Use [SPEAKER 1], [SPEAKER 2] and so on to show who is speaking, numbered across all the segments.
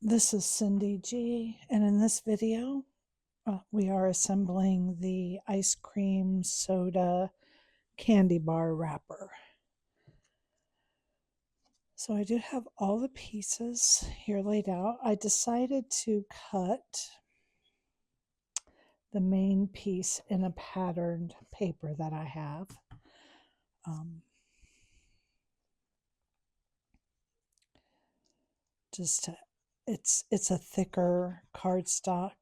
[SPEAKER 1] This is Cyndy G, and in this video, we are assembling the ice cream soda candy bar wrapper. So I do have all the pieces here laid out. I decided to cut the main piece in a patterned paper that I have. It's a thicker cardstock,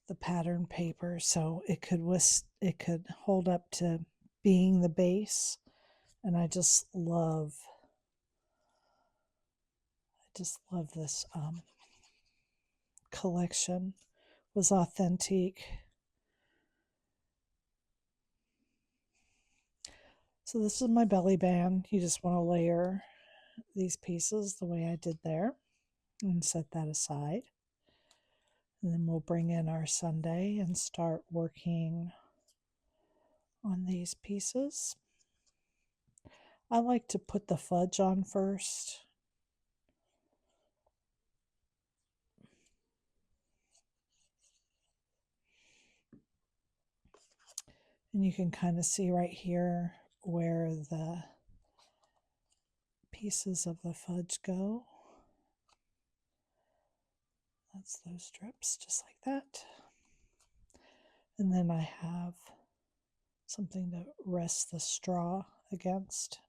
[SPEAKER 1] the pattern paper, so it could hold up to being the base. And I just love this collection. It was authentic. So this is my belly band. You just want to layer these pieces the way I did there and set that aside. And then we'll bring in our sundae and start working on these pieces. I like to put the fudge on first. And you can kind of see right here where the pieces of the fudge go. That's those strips, just like that. And then I have something to rest the straw against.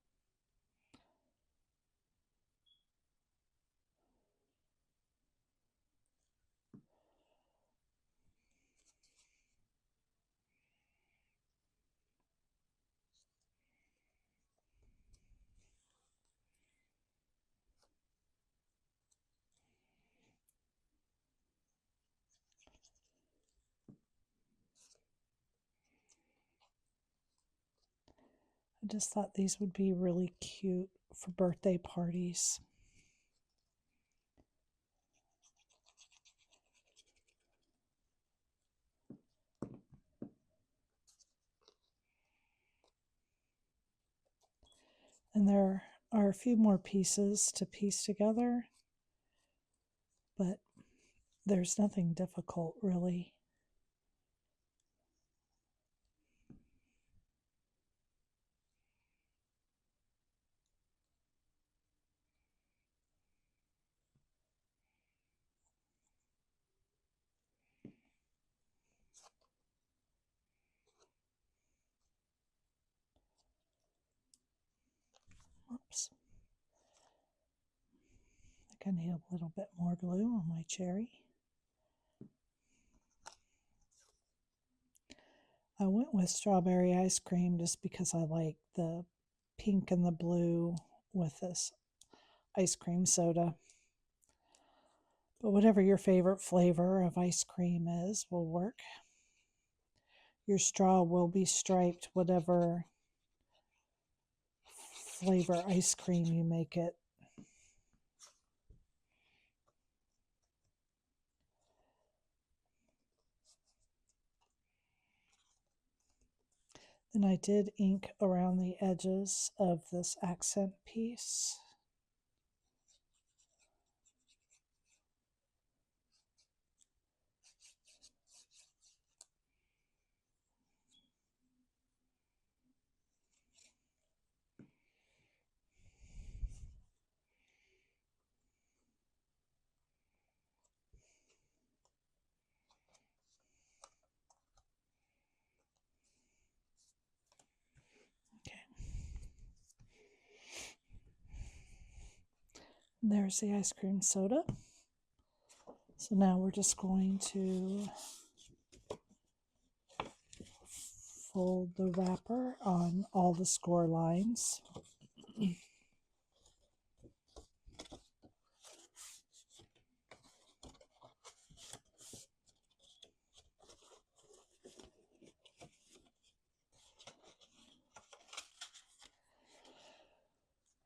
[SPEAKER 1] I just thought these would be really cute for birthday parties. And there are a few more pieces to piece together, but there's nothing difficult really. Oops. I think I need a little bit more glue on my cherry. I went with strawberry ice cream just because I like the pink and the blue with this ice cream soda. But whatever your favorite flavor of ice cream is will work. Your straw will be striped whatever flavor ice cream you make it. Then I did ink around the edges of this accent piece. There's the ice cream soda. So now we're just going to fold the wrapper on all the score lines.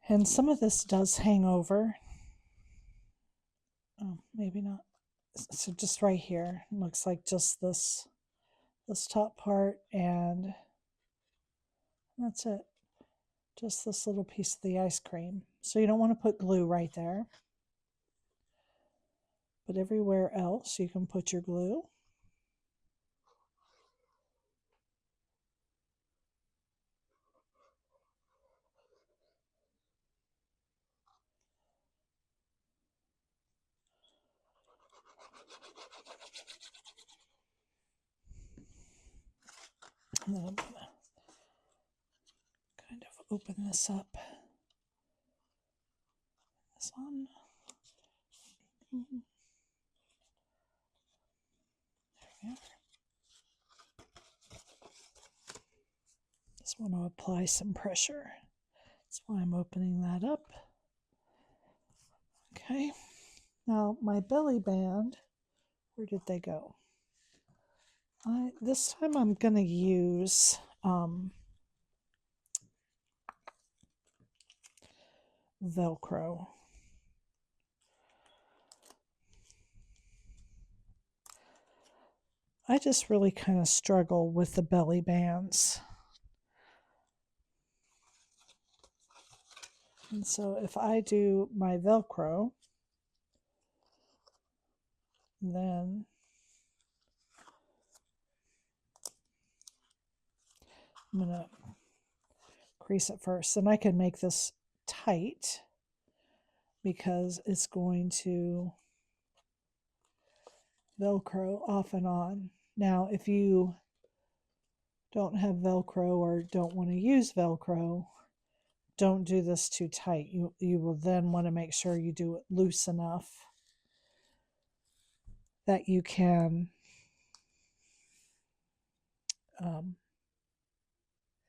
[SPEAKER 1] And some of this does hang over. Oh, maybe not. So just right here, looks like just this top part, and that's it. Just this little piece of the ice cream. So you don't want to put glue right there. but everywhere else you can put your glue. And then I'm going to kind of open this up. This on. There we are. Just want to apply some pressure. That's why I'm opening that up. Okay. Now my belly band, where did they go? This time I'm going to use Velcro. I just really kind of struggle with the belly bands. And so if I do my Velcro, then I'm going to crease it first. And I can make this tight because it's going to Velcro off and on. Now, if you don't have Velcro or don't want to use Velcro, don't do this too tight. You will then want to make sure you do it loose enough that you can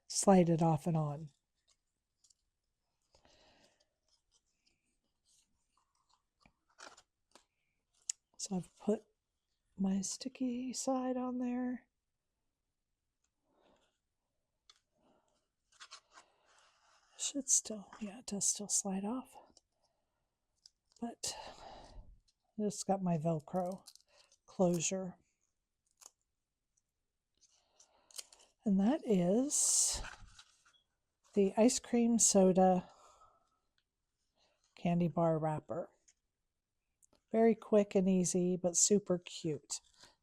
[SPEAKER 1] slide it off and on. So I've put my sticky side on there. Should still, yeah, it does still slide off. But I just got my Velcro closure. And that is the ice cream soda candy bar wrapper. Very quick and easy, but super cute.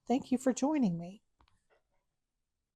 [SPEAKER 1] Thank you for joining me.